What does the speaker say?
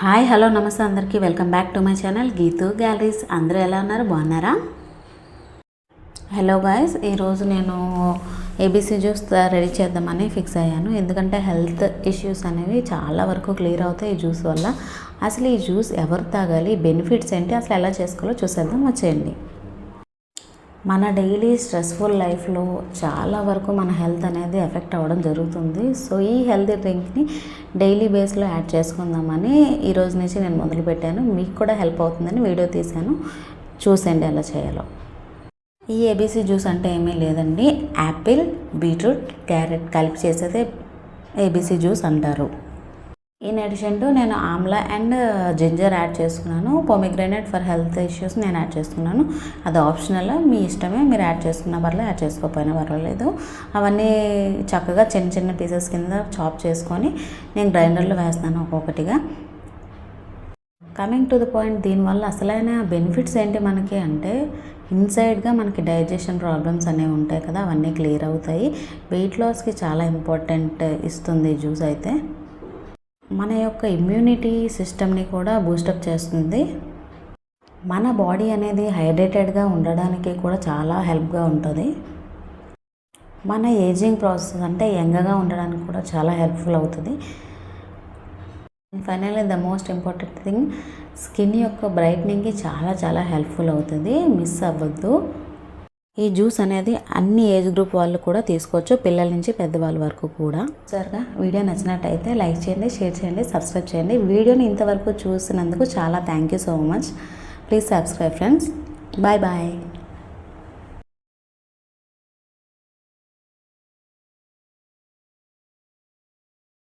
Hi hello నమస్తే అందరికీ welcome back to my channel Geethu galleries. అందరూ ఎలా ఉన్నారు, బాగున్నారా? హలో గాయస్, ఈరోజు నేను ఏబీసీ జ్యూస్ రెడీ చేద్దామని ఫిక్స్ అయ్యాను. ఎందుకంటే హెల్త్ ఇష్యూస్ అనేవి చాలా వరకు క్లియర్ అవుతాయి ఈ జ్యూస్ వల్ల. అసలు ఈ జ్యూస్ ఎవరు తాగాలి, బెనిఫిట్స్ ఏంటి, అసలు ఎలా చేసుకోవాలో చూసేద్దాం, వచ్చేయండి. మన డైలీ స్ట్రెస్ఫుల్ లైఫ్లో చాలా వరకు మన హెల్త్ అనేది ఎఫెక్ట్ అవ్వడం జరుగుతుంది. సో ఈ హెల్తీ డ్రింక్ని డైలీ బేస్లో యాడ్ చేసుకుందామని ఈరోజు నుంచి నేను మొదలుపెట్టాను. మీకు కూడా హెల్ప్ అవుతుందని వీడియో తీశాను, చూసండి ఎలా చేయాలో. ఈ ఏబీసీ జ్యూస్ అంటే ఏమీ లేదండి, యాపిల్, బీట్రూట్, క్యారెట్ కలిపి చేసేదే ఏబీసీ జ్యూస్ అంటారు. ఇన్ అడిషన్ టు నేను ఆమ్లా అండ్ జింజర్ యాడ్ చేసుకున్నాను. పొమిగ్రానేట్ ఫర్ హెల్త్ ఇష్యూస్ నేను యాడ్ చేసుకున్నాను. అది ఆప్షనల్, మీ ఇష్టమే, మీరు యాడ్ చేసుకున్న పర్లేదు, యాడ్ చేసుకోకపోయినా పర్వాలేదు. అవన్నీ చక్కగా చిన్న చిన్న పీసెస్ కింద చాప్ చేసుకొని నేను గ్రైండర్లో వేస్తాను ఒక్కొక్కటిగా. కమింగ్ టు ద పాయింట్, దీనివల్ల అసలైన బెనిఫిట్స్ ఏంటి మనకి అంటే, ఇన్సైడ్గా మనకి డైజెషన్ ప్రాబ్లమ్స్ అనేవి ఉంటాయి కదా, అవన్నీ క్లియర్ అవుతాయి. వెయిట్ లాస్కి చాలా ఇంపార్టెంట్ ఇస్తుంది ఈ జ్యూస్ అయితే. మన యొక్క ఇమ్యూనిటీ సిస్టమ్ని కూడా బూస్టప్ చేస్తుంది. మన బాడీ అనేది హైడ్రేటెడ్గా ఉండడానికి కూడా చాలా హెల్ప్గా ఉంటుంది. మన ఏజింగ్ ప్రాసెస్ అంటే యంగ్గా ఉండడానికి కూడా చాలా హెల్ప్ఫుల్ అవుతుంది. Finally the most important thing, skin యొక్క బ్రైట్నింగ్కి చాలా చాలా హెల్ప్ఫుల్ అవుతుంది. మిస్ అవ్వద్దు. ఈ జ్యూస్ అనేది అన్ని ఏజ్ గ్రూప్ వాళ్ళు కూడా తీసుకోవచ్చు, పిల్లల నుంచి పెద్దవాళ్ళ వరకు కూడా. సరిగా వీడియో నచ్చినట్టయితే లైక్ చేయండి, షేర్ చేయండి, సబ్స్క్రైబ్ చేయండి. వీడియోని ఇంతవరకు చూసినందుకు చాలా thank you so much. Please subscribe friends. Bye bye.